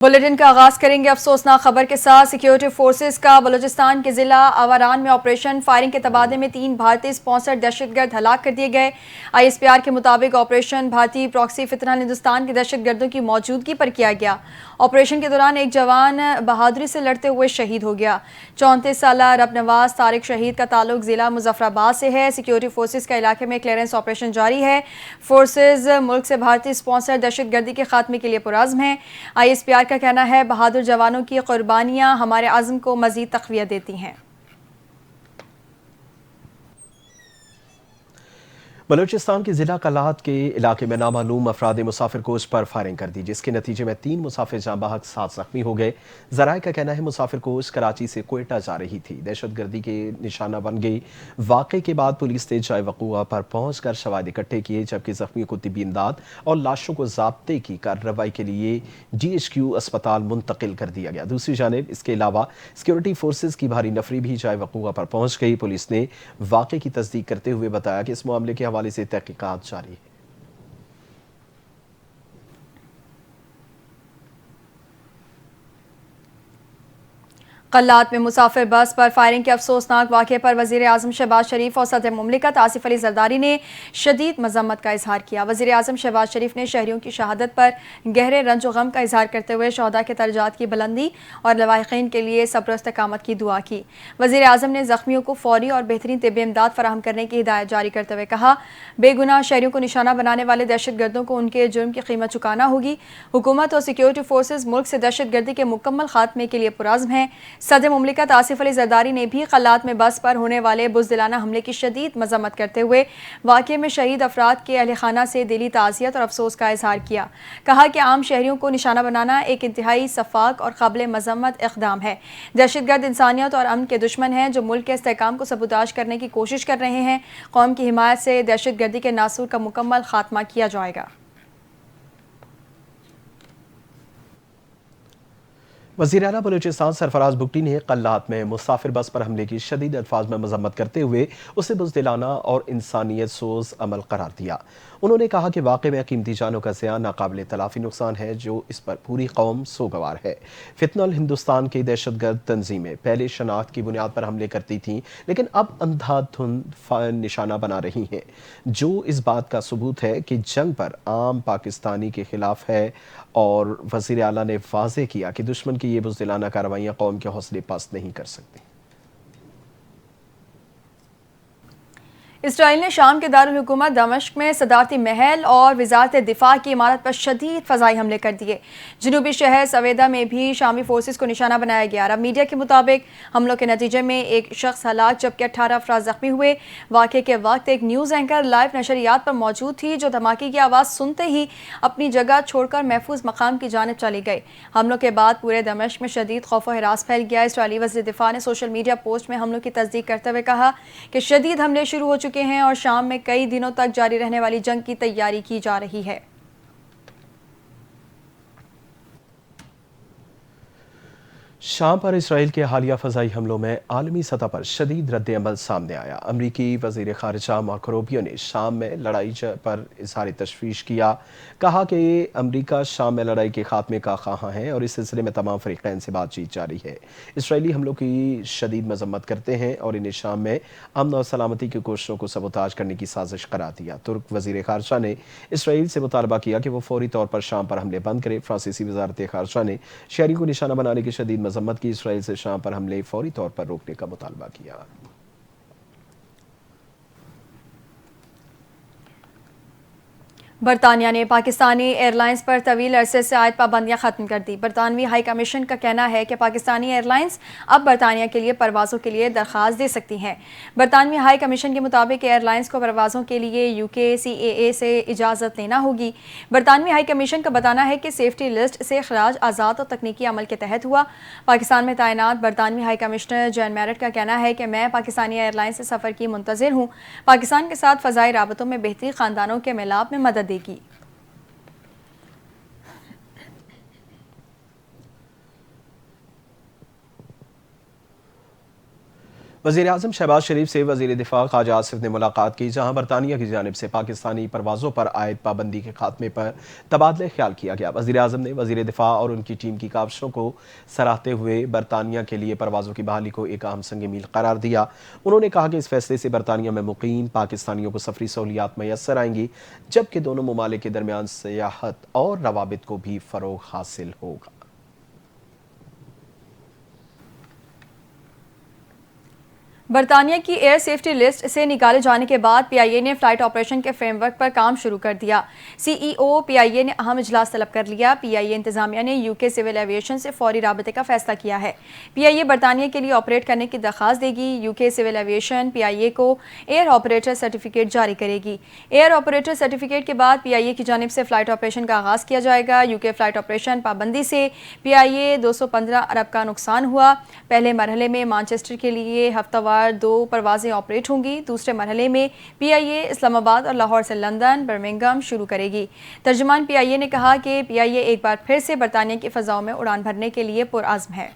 Bulletin کا آغاز کریں گے افسوسناک خبر کے ساتھ۔ سیکیورٹی فورسز کا بلوچستان کے ضلع آوران میں آپریشن فائرنگ کے تبادلے میں 3 بھارتی سپانسر دہشت گرد ہلاک کر دیے گئے۔ ISPR کے مطابق آپریشن بھارتی پراکسی فتنہ ہندوستان کے دہشت گردوں کی موجودگی پر کیا گیا۔ آپریشن کے دوران ایک جوان بہادری سے لڑتے ہوئے شہید ہو گیا۔ 34 سالہ رب نواز طارق شہید کا تعلق ضلع مظفر آباد سے ہے۔ سیکیورٹی فورسز کا علاقے میں کلیئرنس آپریشن جاری ہے۔ فورسز ملک سے بھارتی سپانسر دہشت گردی کے خاتمے کے لیے پرعزم ہیں۔ ISPR کا کہنا ہے بہادر جوانوں کی قربانیاں ہمارے عزم کو مزید تقویت دیتی ہیں۔ بلوچستان کے ضلع کلات کے علاقے میں نامعلوم افراد مسافر کوچ پر فائرنگ کر دی، جس کے نتیجے میں 3 مسافر جاں بحق 7 زخمی ہو گئے۔ ذرائع کا کہنا ہے مسافر کوچ کراچی سے کوئٹہ جا رہی تھی، دہشت گردی کے نشانہ بن گئی۔ واقعے کے بعد پولیس نے جائے وقوع پر پہنچ کر شواہد اکٹھے کیے، جبکہ زخمیوں کو طبی امداد اور لاشوں کو ضابطے کی کارروائی کے لیے GHQ اسپتال منتقل کر دیا گیا۔ دوسری جانب اس کے علاوہ سیکیورٹی فورسز کی بھاری نفری بھی جائے وقوع پر پہنچ گئی۔ پولیس نے واقعے کی تصدیق کرتے ہوئے بتایا کہ اس معاملے کے حوالے سے تحقیقات جاری ہے۔ قلات میں مسافر بس پر فائرنگ کے افسوسناک واقعے پر وزیر اعظم شہباز شریف اور صدر مملکت آصف علی زرداری نے شدید مذمت کا اظہار کیا۔ وزیر اعظم شہباز شریف نے شہریوں کی شہادت پر گہرے رنج و غم کا اظہار کرتے ہوئے شہداء کے درجات کی بلندی اور لواحقین کے لیے صبر و استقامت کی دعا کی۔ وزیر اعظم نے زخمیوں کو فوری اور بہترین طبی امداد فراہم کرنے کی ہدایت جاری کرتے ہوئے کہا، بے گناہ شہریوں کو نشانہ بنانے والے دہشت گردوں کو ان کے جرم کی قیمت چکانا ہوگی۔ حکومت اور سیکیورٹی فورسز ملک سے دہشت گردی کے مکمل خاتمے کے لیے پرعزم ہیں۔ صدر مملکت آصف علی زرداری نے بھی قلات میں بس پر ہونے والے بزدلانہ حملے کی شدید مذمت کرتے ہوئے واقعے میں شہید افراد کے اہل خانہ سے دلی تعزیت اور افسوس کا اظہار کیا۔ کہا کہ عام شہریوں کو نشانہ بنانا ایک انتہائی سفاک اور قابل مذمت اقدام ہے۔ دہشت گرد انسانیت اور امن کے دشمن ہیں جو ملک کے استحکام کو سبوتاژ کرنے کی کوشش کر رہے ہیں۔ قوم کی حمایت سے دہشت گردی کے ناسور کا مکمل خاتمہ کیا جائے گا۔ وزیر اعلیٰ بلوچستان سرفراز بگٹی نے قلات میں مسافر بس پر حملے کی شدید الفاظ میں مذمت کرتے ہوئے اسے بزدلانہ اور انسانیت سوز عمل قرار دیا۔ انہوں نے کہا کہ واقعے میں قیمتی جانوں کا زیاں ناقابل تلافی نقصان ہے، جو اس پر پوری قوم سوگوار ہے۔ فتنہ ہندوستان کی دہشت گرد تنظیمیں پہلے شناخت کی بنیاد پر حملے کرتی تھیں، لیکن اب اندھا دھند نشانہ بنا رہی ہیں، جو اس بات کا ثبوت ہے کہ جنگ پر عام پاکستانی کے خلاف ہے۔ اور وزیر اعلیٰ نے واضح کیا کہ دشمن کی یہ بزدلانہ کارروائیاں قوم کے حوصلے پست نہیں کر سکتی۔ اسرائیل نے شام کے دارالحکومت دمشق میں صدارتی محل اور وزارت دفاع کی عمارت پر شدید فضائی حملے کر دیے۔ جنوبی شہر سویدا میں بھی شامی فورسز کو نشانہ بنایا گیا۔ عرب میڈیا کے مطابق حملوں کے نتیجے میں ایک شخص ہلاک جبکہ 18 افراد زخمی ہوئے۔ واقعے کے وقت ایک نیوز اینکر لائیو نشریات پر موجود تھی، جو دھماکے کی آواز سنتے ہی اپنی جگہ چھوڑ کر محفوظ مقام کی جانب چلی گئی۔ حملوں کے بعد پورے دمشق میں شدید خوف و ہراس پھیل گیا۔ اسرائیلی وزیر دفاع نے سوشل میڈیا پوسٹ میں حملوں کی تصدیق کرتے ہوئے کہا کہ شدید حملے شروع ہو چکے ہیں اور شام میں کئی دنوں تک جاری رہنے والی جنگ کی تیاری کی جا رہی ہے۔ شام پر اسرائیل کے حالیہ فضائی حملوں میں عالمی سطح پر شدید رد عمل سامنے آیا۔ امریکی وزیر خارجہ مارکو روبیو نے شام میں لڑائی پر اظہار تشویش کیا، کہا کہ امریکہ شام میں لڑائی کے خاتمے کا خواہاں ہے اور اس سلسلے میں تمام فریقین سے بات چیت جاری ہے۔ اسرائیلی حملوں کی شدید مذمت کرتے ہیں اور انہیں شام میں امن اور سلامتی کی کوششوں کو سبوتاژ کرنے کی سازش قرار دیا۔ ترک وزیر خارجہ نے اسرائیل سے مطالبہ کیا کہ وہ فوری طور پر شام پر حملے بند کرے۔ فرانسیسی وزارت خارجہ نے شہریوں کو نشانہ بنانے کی شدید مذمت کی، اسرائیل سے شام پر حملے فوری طور پر روکنے کا مطالبہ کیا۔ برطانیہ نے پاکستانی ایئر لائنز پر طویل عرصے سے عائد پابندیاں ختم کر دی۔ برطانوی ہائی کمیشن کا کہنا ہے کہ پاکستانی ایئر لائنز اب برطانیہ کے لیے پروازوں کے لیے درخواست دے سکتی ہیں۔ برطانوی ہائی کمیشن کے مطابق ایئر لائنز کو پروازوں کے لیے UK CAA سے اجازت لینا ہوگی۔ برطانوی ہائی کمیشن کا بتانا ہے کہ سیفٹی لسٹ سے اخراج آزاد اور تکنیکی عمل کے تحت ہوا۔ پاکستان میں تعینات برطانوی ہائی کمشنر جین میرٹ کا کہنا ہے کہ میں پاکستانی ایئر لائنز سے سفر کی منتظر ہوں، پاکستان کے ساتھ فضائی رابطوں میں بہتری خاندانوں کے میلاب میں مدد دے گی۔ وزیر اعظم شہباز شریف سے وزیر دفاع خواجہ آصف نے ملاقات کی، جہاں برطانیہ کی جانب سے پاکستانی پروازوں پر عائد پابندی کے خاتمے پر تبادلہ خیال کیا گیا۔ وزیر اعظم نے وزیر دفاع اور ان کی ٹیم کی کاوشوں کو سراہتے ہوئے برطانیہ کے لیے پروازوں کی بحالی کو ایک اہم سنگ میل قرار دیا۔ انہوں نے کہا کہ اس فیصلے سے برطانیہ میں مقیم پاکستانیوں کو سفری سہولیات میسر آئیں گی، جبکہ دونوں ممالک کے درمیان سیاحت اور روابط کو بھی فروغ حاصل ہوگا۔ برطانیہ کی ایئر سیفٹی لسٹ سے نکالے جانے کے بعد پی آئی اے نے فلائٹ آپریشن کے فریم ورک پر کام شروع کر دیا۔ سی ای او پی آئی اے نے اہم اجلاس طلب کر لیا۔ پی آئی اے انتظامیہ نے یو کے سول ایویشن سے فوری رابطے کا فیصلہ کیا ہے۔ پی آئی اے برطانیہ کے لیے آپریٹ کرنے کی درخواست دے گی۔ یو کے سول ایویشن پی آئی اے کو ایئر آپریٹر سرٹیفکیٹ جاری کرے گی۔ ایئر آپریٹر سرٹیفکیٹ کے بعد پی آئی اے کی جانب سے فلائٹ آپریشن کا آغاز کیا جائے گا۔ یو کے فلائٹ آپریشن پابندی سے پی آئی اے 215 ارب کا نقصان ہوا۔ پہلے مرحلے میں مانچسٹر کے لیے ہفتہ وار 2 پروازیں آپریٹ ہوں گی۔ دوسرے مرحلے میں پی آئی اے اسلام آباد اور لاہور سے لندن، برمنگھم شروع کرے گی۔ ترجمان پی آئی اے نے کہا کہ پی آئی اے ایک بار پھر سے برطانیہ کی فضاؤں میں اڑان بھرنے کے لیے پرعزم ہے۔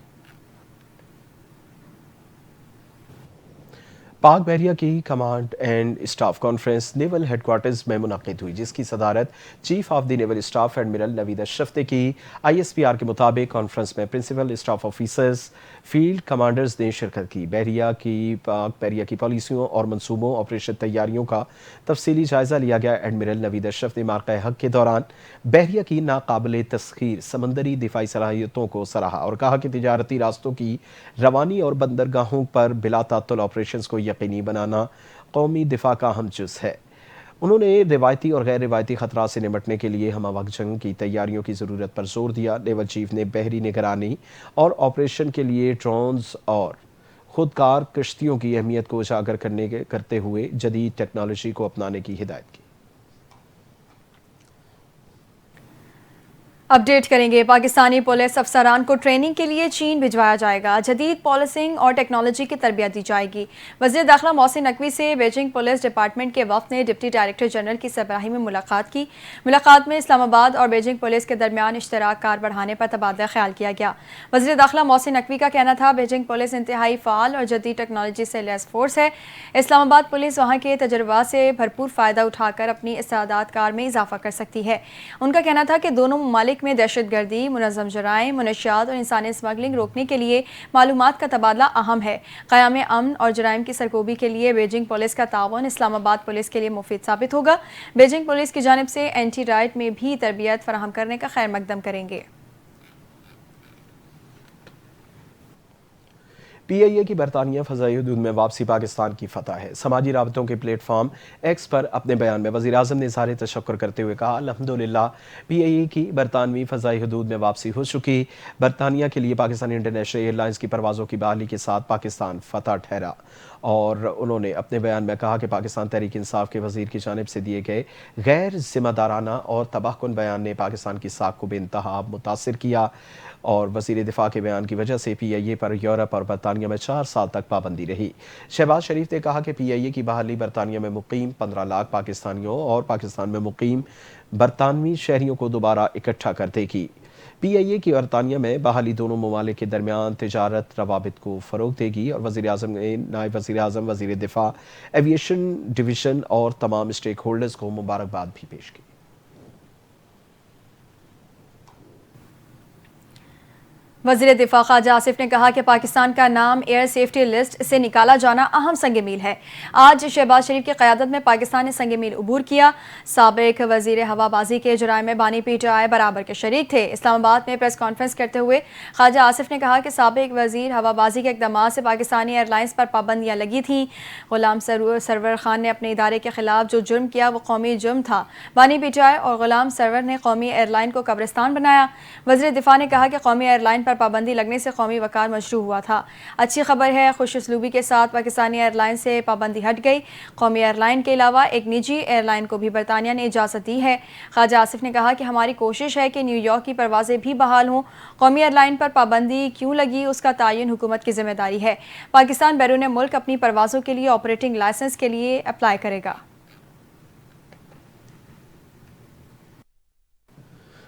پاک بحریہ کی command and staff conference naval ہیڈ کوارٹرز میں منعقد ہوئی، جس کی صدارت chief of the naval staff admiral Naveed Ashraf نے کی۔ آئی ایس پی آر کے مطابق کانفرنس میں principal staff officers, field commanders نے شرکت کی۔ پاک بحریہ کی پالیسیوں اور منصوبوں، آپریشن تیاریوں کا تفصیلی جائزہ لیا گیا۔ ایڈمرل نوید اشرف نے مارکہ حق کے دوران بحریہ کی ناقابل تسخیر سمندری دفاعی صلاحیتوں کو سراہا اور کہا کہ تجارتی راستوں کی روانی اور بندرگاہوں پر بلا تعطل آپریشنز کو یقینی بنانا قومی دفاع کا اہم جز ہے۔ انہوں نے روایتی اور غیر روایتی خطرات سے نمٹنے کے لیے ہمہ وقت جنگ کی تیاریوں کی ضرورت پر زور دیا۔ نیول چیف نے بحری نگرانی اور آپریشن کے لیے ڈرونز اور خودکار کشتیوں کی اہمیت کو اجاگر کرتے ہوئے جدید ٹیکنالوجی کو اپنانے کی ہدایت کی۔ اپڈیٹ کریں گے، پاکستانی پولیس افسران کو ٹریننگ کے لیے چین بھجوایا جائے گا۔ جدید پالیسنگ اور ٹیکنالوجی کی تربیت دی جائے گی۔ وزیر داخلہ محسن نقوی سے بیجنگ پولیس ڈپارٹمنٹ کے وفد نے ڈپٹی ڈائریکٹر جنرل کی سربراہی میں ملاقات کی۔ ملاقات میں اسلام آباد اور بیجنگ پولیس کے درمیان اشتراک کار بڑھانے پر تبادلہ خیال کیا گیا۔ وزیر داخلہ محسن نقوی کا کہنا تھا بیجنگ پولیس انتہائی فعال اور جدید ٹیکنالوجی سے لیس فورس ہے۔ اسلام آباد پولیس وہاں کے تجربات سے بھرپور فائدہ اٹھا کر اپنی استعداد کار میں اضافہ کر سکتی ہے۔ ان کا کہنا تھا کہ دونوں ممالک میں دہشت گردی، منظم جرائم، منشیات اور انسانی اسمگلنگ روکنے کے لیے معلومات کا تبادلہ اہم ہے۔ قیام امن اور جرائم کی سرکوبی کے لیے بیجنگ پولیس کا تعاون اسلام آباد پولیس کے لیے مفید ثابت ہوگا۔ بیجنگ پولیس کی جانب سے اینٹی رائٹ میں بھی تربیت فراہم کرنے کا خیر مقدم کریں گے۔ پی آئی اے کی برطانیہ فضائی حدود میں واپسی پاکستان کی فتح ہے۔ سماجی رابطوں کے پلیٹ فارم ایکس پر اپنے بیان میں وزیر اعظم نے اظہار تشکر کرتے ہوئے کہا، الحمدللہ پی آئی اے کی برطانوی فضائی حدود میں واپسی ہو چکی۔ برطانیہ کے لیے پاکستانی انٹرنیشنل ایئر لائنز کی پروازوں کی بحالی کے ساتھ پاکستان فتح ٹھہرا۔ اور انہوں نے اپنے بیان میں کہا کہ پاکستان تحریک انصاف کے وزیر کی جانب سے دیے گئے غیر ذمہ دارانہ اور تباہ کن بیان نے پاکستان کی ساکھ کو بے انتہا متاثر کیا، اور وزیر دفاع کے بیان کی وجہ سے پی آئی اے پر یورپ اور برطانیہ میں 4 سال تک پابندی رہی۔ شہباز شریف نے کہا کہ پی آئی اے کی بحالی برطانیہ میں مقیم 15 لاکھ پاکستانیوں اور پاکستان میں مقیم برطانوی شہریوں کو دوبارہ اکٹھا کر دے گی۔ پی آئی اے کی برطانیہ میں بحالی دونوں ممالک کے درمیان تجارت روابط کو فروغ دے گی، اور وزیر اعظم نے نائب وزیر اعظم، وزیر دفاع، ایویشن ڈویژن اور تمام اسٹیک ہولڈرز کو مبارکباد بھی پیش کی۔ وزیر دفاع خواجہ آصف نے کہا کہ پاکستان کا نام ایئر سیفٹی لسٹ سے نکالا جانا اہم سنگ میل ہے۔ آج شہباز شریف کی قیادت میں پاکستان نے سنگ میل عبور کیا۔ سابق وزیر ہوا بازی کے جرائم میں بانی پی ٹی آئی برابر کے شریک تھے۔ اسلام آباد میں پریس کانفرنس کرتے ہوئے خواجہ آصف نے کہا کہ سابق وزیر ہوا بازی کے اقدامات سے پاکستانی ایئر لائنز پر پابندیاں لگی تھیں۔ غلام سرور خان نے اپنے ادارے کے خلاف جو جرم کیا وہ قومی جرم تھا۔ بانی پی ٹی آئی اور غلام سرور نے قومی ایئر لائن کو قبرستان بنایا۔ وزیر دفاع نے کہا کہ قومی ایئر لائن پر پابندی لگنے سے قومی وقار مجروح ہوا تھا۔ اچھی خبر ہے، خوش اسلوبی کے ساتھ پاکستانی ایئر لائن سے پابندی ہٹ گئی۔ قومی ایئر لائن کے علاوہ ایک نجی ایئر لائن کو بھی برطانیہ نے اجازت دی ہے۔ خواجہ آصف نے کہا کہ ہماری کوشش ہے کہ نیو یارک کی پروازیں بھی بحال ہوں۔ قومی ایئر لائن پر پابندی کیوں لگی اس کا تعین حکومت کی ذمہ داری ہے۔ پاکستان بیرون ملک اپنی پروازوں کے لیے آپریٹنگ لائسنس کے لیے اپلائی کرے گا۔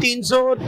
300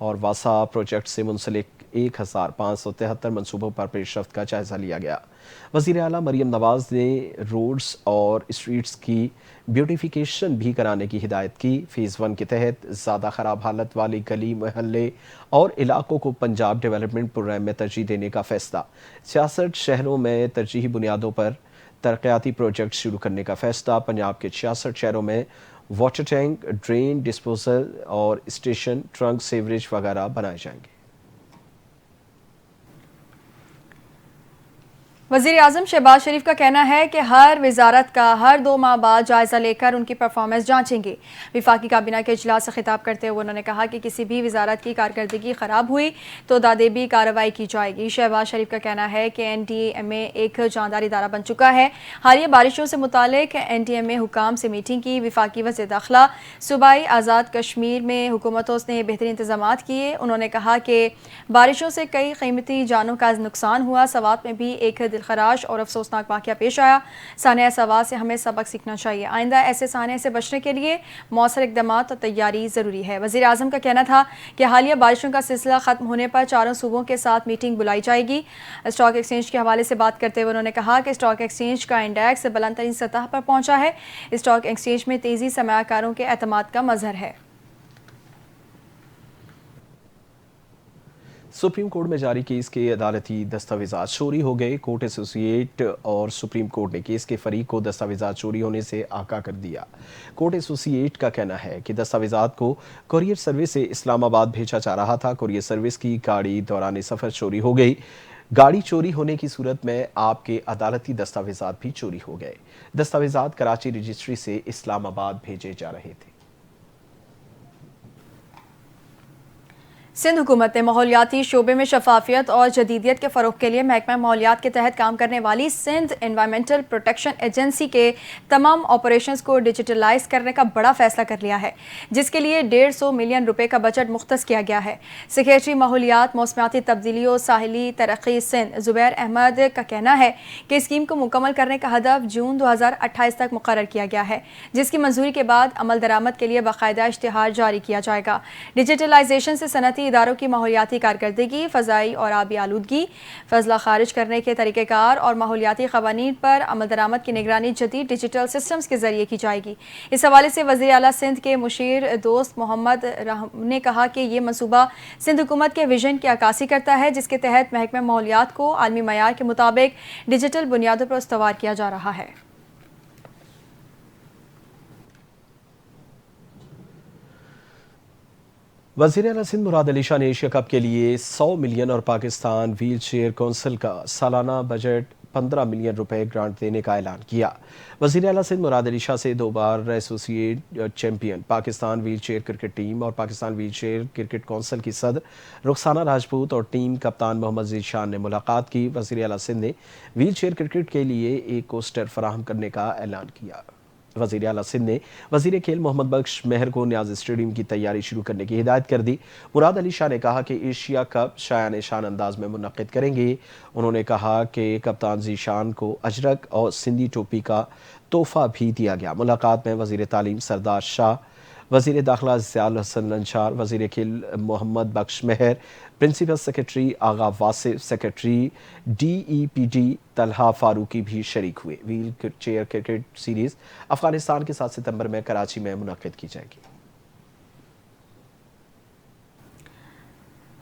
اور واسا پروجیکٹ سے منسلک 1573 منصوبوں پر پیش رفت کا جائزہ لیا گیا۔ وزیر اعلیٰ مریم نواز نے روڈز اور اسٹریٹس کی بیوٹیفیکیشن بھی کرانے کی ہدایت کی۔ فیز 1 کے تحت زیادہ خراب حالت والی گلی محلے اور علاقوں کو پنجاب ڈیولپمنٹ پروگرام میں ترجیح دینے کا فیصلہ۔ 66 شہروں میں ترجیحی بنیادوں پر ترقیاتی پروجیکٹ شروع کرنے کا فیصلہ۔ پنجاب کے 66 شہروں میں واٹر ٹینک، ڈرین ڈسپوزل اور اسٹیشن ٹرنک سیوریج وغیرہ بنائے جائیں گے۔ وزیر اعظم شہباز شریف کا کہنا ہے کہ ہر وزارت کا ہر 2 ماہ بعد جائزہ لے کر ان کی پرفارمنس جانچیں گے۔ وفاقی کابینہ کے اجلاس سے خطاب کرتے ہوئے انہوں نے کہا کہ کسی بھی وزارت کی کارکردگی خراب ہوئی تو دادیبی کارروائی کی جائے گی۔ شہباز شریف کا کہنا ہے کہ NDMA ایک جاندار ادارہ بن چکا ہے۔ حالیہ بارشوں سے متعلق NDMA حکام سے میٹنگ کی۔ وفاقی وزیر داخلہ صوبائی آزاد کشمیر میں حکومتوں نے بہترین انتظامات کیے۔ انہوں نے کہا کہ بارشوں سے کئی قیمتی جانوں کا نقصان ہوا۔ سوات میں بھی ایک دلخراش اور افسوسناک واقعہ پیش آیا۔ سانحہ سوات سے ہمیں سبق سیکھنا چاہیے۔ آئندہ ایسے سانحے سے بچنے کے لیے مؤثر اقدامات اور تیاری ضروری ہے۔ وزیر اعظم کا کہنا تھا کہ حالیہ بارشوں کا سلسلہ ختم ہونے پر چاروں صوبوں کے ساتھ میٹنگ بلائی جائے گی۔ اسٹاک ایکسچینج کے حوالے سے بات کرتے ہوئے انہوں نے کہا کہ اسٹاک ایکسچینج کا انڈیکس بلند ترین سطح پر پہنچا ہے۔ اسٹاک ایکسچینج میں تیزی سرمایہ کاروں کے اعتماد کا مظہر ہے۔ سپریم کورٹ میں جاری کیس کے عدالتی دستاویزات چوری ہو گئے۔ کورٹ ایسوسی ایٹ اور سپریم کورٹ نے کیس کے فریق کو دستاویزات چوری ہونے سے آگاہ کر دیا۔ کورٹ ایسوسی ایٹ کا کہنا ہے کہ دستاویزات کو کوریئر سروس سے اسلام آباد بھیجا جا رہا تھا۔ کوریئر سروس کی گاڑی دوران سفر چوری ہو گئی۔ گاڑی چوری ہونے کی صورت میں آپ کے عدالتی دستاویزات بھی چوری ہو گئے۔ دستاویزات کراچی رجسٹری سے اسلام آباد بھیجے جا رہے تھے۔ سندھ حکومت نے ماحولیاتی شعبے میں شفافیت اور جدیدیت کے فروغ کے لیے محکمہ ماحولیات کے تحت کام کرنے والی سندھ انوائرمنٹل پروٹیکشن ایجنسی کے تمام آپریشنز کو ڈیجیٹلائز کرنے کا بڑا فیصلہ کر لیا ہے، جس کے لیے 150 ملین روپے کا بجٹ مختص کیا گیا ہے۔ سیکریٹری ماحولیات، موسمیاتی تبدیلی و ساحلی ترقی سندھ زبیر احمد کا کہنا ہے کہ اسکیم کو مکمل کرنے کا ہدف جون 2028 تک مقرر کیا گیا ہے، جس کی منظوری کے بعد عمل درآمد کے لیے باقاعدہ اشتہار جاری کیا جائے گا۔ ڈیجیٹلائزیشن سے صنعتی اداروں کی ماحولیاتی کارکردگی، فضائی اور آبی آلودگی، فضلہ خارج کرنے کے طریقہ کار اور ماحولیاتی قوانین پر عمل درآمد کی نگرانی جدید ڈیجیٹل سسٹمز کے ذریعے کی جائے گی۔ اس حوالے سے وزیر اعلیٰ سندھ کے مشیر دوست محمد رحم نے کہا کہ یہ منصوبہ سندھ حکومت کے ویژن کی عکاسی کرتا ہے، جس کے تحت محکمہ ماحولیات کو عالمی معیار کے مطابق ڈیجیٹل بنیادوں پر استوار کیا جا رہا ہے۔ وزیر اعلیٰ سندھ مراد علی شاہ نے ایشیا کپ کے لیے 100 ملین اور پاکستان ویل چیئر کونسل کا سالانہ بجٹ 15 ملین روپے گرانٹ دینے کا اعلان کیا۔ وزیر اعلیٰ سندھ مراد علی شاہ سے 2 بار associate champion Pakistan wheelchair cricket team اور Pakistan wheelchair cricket council کی صدر رخسانہ راجپوت اور ٹیم کپتان محمد ذیشان نے ملاقات کی۔ وزیر اعلیٰ سندھ نے ویل چیئر کرکٹ کے لیے ایک کوسٹر فراہم کرنے کا اعلان کیا۔ وزیر اعلیٰ سندھ نے وزیر کھیل محمد بخش مہر کو نیاز اسٹیڈیم کی تیاری شروع کرنے کی ہدایت کر دی۔ مراد علی شاہ نے کہا کہ ایشیا کپ شایان شان انداز میں منعقد کریں گے۔ انہوں نے کہا کہ کپتان ذیشان کو اجرک اور سندھی ٹوپی کا تحفہ بھی دیا گیا۔ ملاقات میں وزیر تعلیم سردار شاہ، وزیر داخلہ ضیاء الحسن لنچار، وزیر کھیل محمد بخش مہر، پرنسپل سیکرٹری آغا واصف، سیکرٹری DEPD طلحہ فاروقی بھی شریک ہوئے۔ Wheel chair cricket series Afghanistan کے ساتھ ستمبر میں کراچی میں منعقد کی جائے گی۔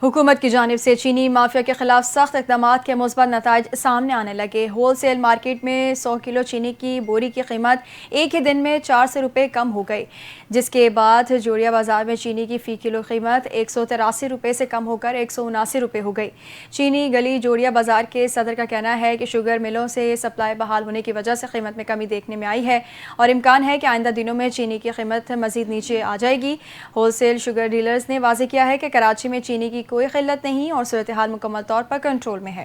حکومت کی جانب سے چینی مافیا کے خلاف سخت اقدامات کے مثبت نتائج سامنے آنے لگے۔ ہول سیل مارکیٹ میں 100 کلو چینی کی بوری کی قیمت ایک ہی دن میں 400 روپے کم ہو گئی، جس کے بعد جوڑیا بازار میں چینی کی فی کلو قیمت 183 روپے سے کم ہو کر 179 روپے ہو گئی۔ چینی گلی جوڑیا بازار کے صدر کا کہنا ہے کہ شوگر ملوں سے سپلائی بحال ہونے کی وجہ سے قیمت میں کمی دیکھنے میں آئی ہے اور امکان ہے کہ آئندہ دنوں میں چینی کی قیمت مزید نیچے آ جائے گی۔ ہول سیل شوگر ڈیلرز نے واضح کیا ہے کہ کراچی میں چینی کی کوئی قلت نہیں اور صورتحال مکمل طور پر کنٹرول میں ہے۔